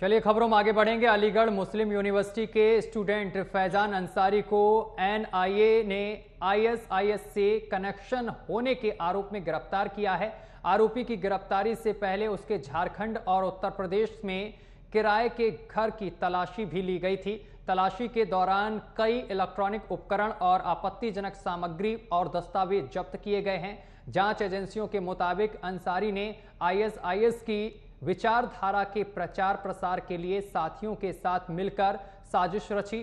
चलिए खबरों में आगे बढ़ेंगे। अलीगढ़ मुस्लिम यूनिवर्सिटी के स्टूडेंट फैजान अंसारी को एनआईए ने आईएसआईएस से कनेक्शन होने के आरोप में गिरफ्तार किया है। आरोपी की गिरफ्तारी से पहले उसके झारखंड और उत्तर प्रदेश में किराए के घर की तलाशी भी ली गई थी। तलाशी के दौरान कई इलेक्ट्रॉनिक उपकरण और आपत्तिजनक सामग्री और दस्तावेज जब्त किए गए हैं। जांच एजेंसियों के मुताबिक अंसारी ने आईएसआईएस की विचारधारा के प्रचार प्रसार के लिए साथियों के साथ मिलकर साजिश रची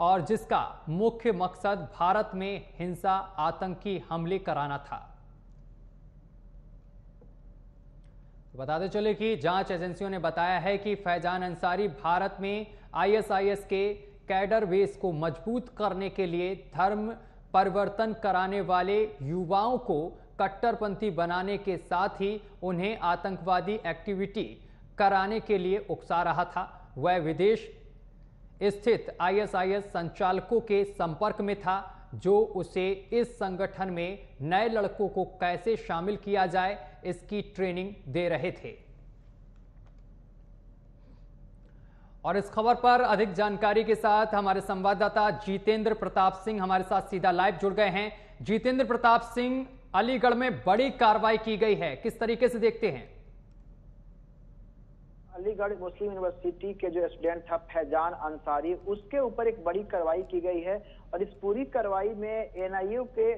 और जिसका मुख्य मकसद भारत में हिंसा, आतंकी हमले कराना था। तो बताते चले कि जांच एजेंसियों ने बताया है कि फैजान अंसारी भारत में आईएसआईएस के कैडर बेस को मजबूत करने के लिए धर्म परिवर्तन कराने वाले युवाओं को कट्टरपंथी बनाने के साथ ही उन्हें आतंकवादी एक्टिविटी कराने के लिए उकसा रहा था। वह विदेश स्थित आईएसआईएस संचालकों के संपर्क में था जो उसे इस संगठन में नए लड़कों को कैसे शामिल किया जाए इसकी ट्रेनिंग दे रहे थे। और इस खबर पर अधिक जानकारी के साथ हमारे संवाददाता जितेंद्र प्रताप सिंह हमारे साथ सीधा लाइव जुड़ गए हैं। जितेंद्र प्रताप सिंह, अलीगढ़ में बड़ी कार्रवाई की गई है, किस तरीके से देखते हैं? अलीगढ़ मुस्लिम यूनिवर्सिटी के जो स्टूडेंट था फैजान अंसारी, उसके ऊपर एक बड़ी कार्रवाई की गई है और इस पूरी कार्रवाई में एनआईए के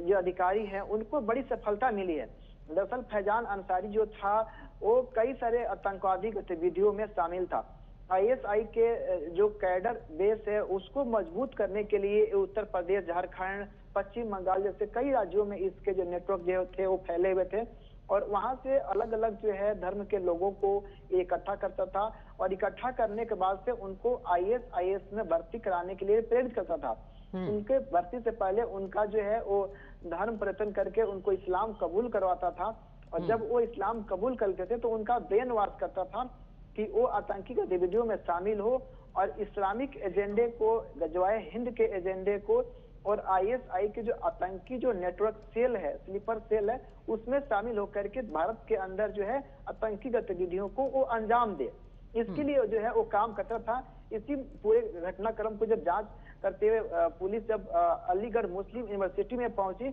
जो अधिकारी हैं उनको बड़ी सफलता मिली है। दरअसल फैजान अंसारी जो था वो कई सारे आतंकवादी गतिविधियों में शामिल था। आईएसआई के जो कैडर बेस है उसको मजबूत करने के लिए उत्तर प्रदेश, झारखंड, पश्चिम बंगाल जैसे कई राज्यों में इसके जो नेटवर्क जो थे वो फैले हुए थे और वहां से अलग अलग जो है धर्म के लोगों को इकट्ठा करता था और इकट्ठा करने के बाद से उनको आईएसआईएस में भर्ती कराने के लिए प्रेरित करता था। उनके भर्ती से पहले उनका जो है वो धर्म परिवर्तन करके उनको इस्लाम कबूल करवाता था और जब वो इस्लाम कबूल करते थे तो उनका ब्रेन वॉश करता था कि वो आतंकी गतिविधियों में शामिल हो और इस्लामिक एजेंडे को, गजवाए हिंद के एजेंडे को और आईएसआई के जो आतंकी जो नेटवर्क सेल है, स्लीपर सेल है, उसमें शामिल होकर के भारत के अंदर जो है आतंकी गतिविधियों को वो अंजाम दे, इसके लिए जो है वो काम करता था। इसी पूरे घटनाक्रम को जब जांच करते हुए पुलिस जब अलीगढ़ मुस्लिम यूनिवर्सिटी में पहुंची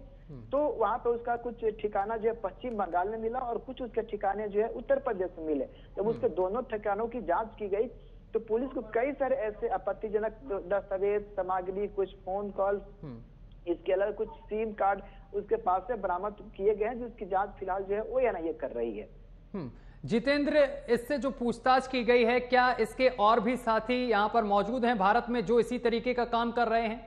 तो वहां पे उसका कुछ ठिकाना जो है पश्चिम बंगाल में मिला और कुछ उसके ठिकाने जो है उत्तर प्रदेश में मिले। जब उसके दोनों ठिकानों की जांच की गई तो पुलिस को कई सारे ऐसे आपत्तिजनक दस्तावेज, सामग्री, कुछ फोन कॉल, इसके अलावा कुछ सिम कार्ड उसके पास से बरामद किए गए हैं जिसकी जांच फिलहाल जो है वो एनआईए कर रही है। जितेंद्र, इससे जो पूछताछ की गई है, क्या इसके और भी साथी यहाँ पर मौजूद हैं भारत में जो इसी तरीके का काम कर रहे हैं?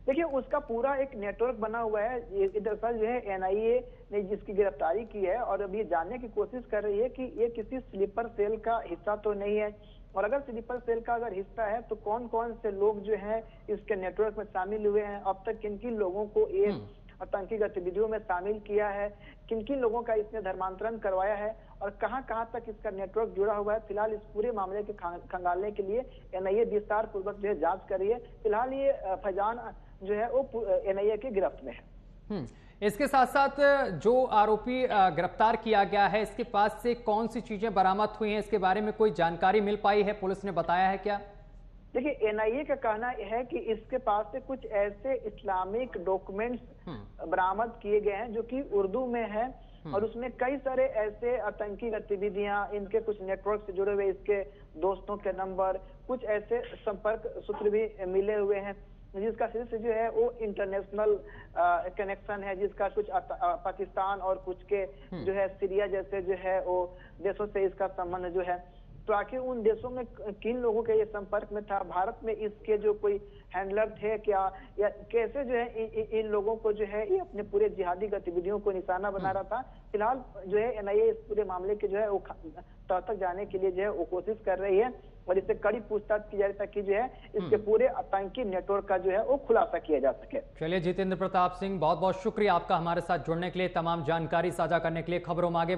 देखिए उसका पूरा एक नेटवर्क बना हुआ है। दरअसल जो है एनआईए ने जिसकी गिरफ्तारी की है और अभी जानने की कोशिश कर रही है कि ये किसी स्लीपर सेल का हिस्सा तो नहीं है और अगर स्लीपर सेल का अगर हिस्सा है तो कौन कौन से लोग जो है इसके नेटवर्क में शामिल हुए हैं, अब तक किन किन लोगों को ये आतंकी गतिविधियों में शामिल किया है, किन किन लोगों का इसने धर्मांतरण करवाया है और कहां कहां तक इसका नेटवर्क जुड़ा हुआ है। फिलहाल इस पूरे मामले के खंगालने के लिए एनआईए विस्तार पूर्वक जो है जांच कर रही है। फिलहाल ये फैजान जो है वो एनआईए की गिरफ्त में है। इसके साथ साथ जो आरोपी गिरफ्तार किया गया है इसके पास से कौन सी चीजें बरामद हुई हैं, इसके बारे में कोई जानकारी मिल पाई है? पुलिस ने बताया है क्या? देखिए एनआईए का कहना है कि इसके पास से कुछ ऐसे इस्लामिक डॉक्यूमेंट्स बरामद किए गए हैं जो कि उर्दू में है और उसमें कई सारे ऐसे आतंकी गतिविधियां, इनके कुछ नेटवर्क से जुड़े हुए इसके दोस्तों के नंबर, कुछ ऐसे संपर्क सूत्र भी मिले हुए हैं जिसका सिलसिला जो है वो इंटरनेशनल कनेक्शन है, जिसका कुछ पाकिस्तान और कुछ के जो है सीरिया जैसे जो है वो देशों से इसका संबंध जो है। तो आखिर उन देशों में किन लोगों के ये संपर्क में था, भारत में इसके जो कोई हैंडलर थे क्या, या कैसे जो है इन लोगों को जो है ये अपने पूरे जिहादी गतिविधियों को निशाना बना रहा था। फिलहाल जो है एनआईए इस पूरे मामले के जो है वो तह तक जाने के लिए जो है वो कोशिश कर रही है और इससे कड़ी पूछताछ की जा रही ताकि जो है इसके पूरे आतंकी नेटवर्क का जो है वो खुलासा किया जा सके। चलिए जितेंद्र प्रताप सिंह, बहुत बहुत शुक्रिया आपका हमारे साथ जुड़ने के लिए, तमाम जानकारी साझा करने के लिए। खबरों में आगे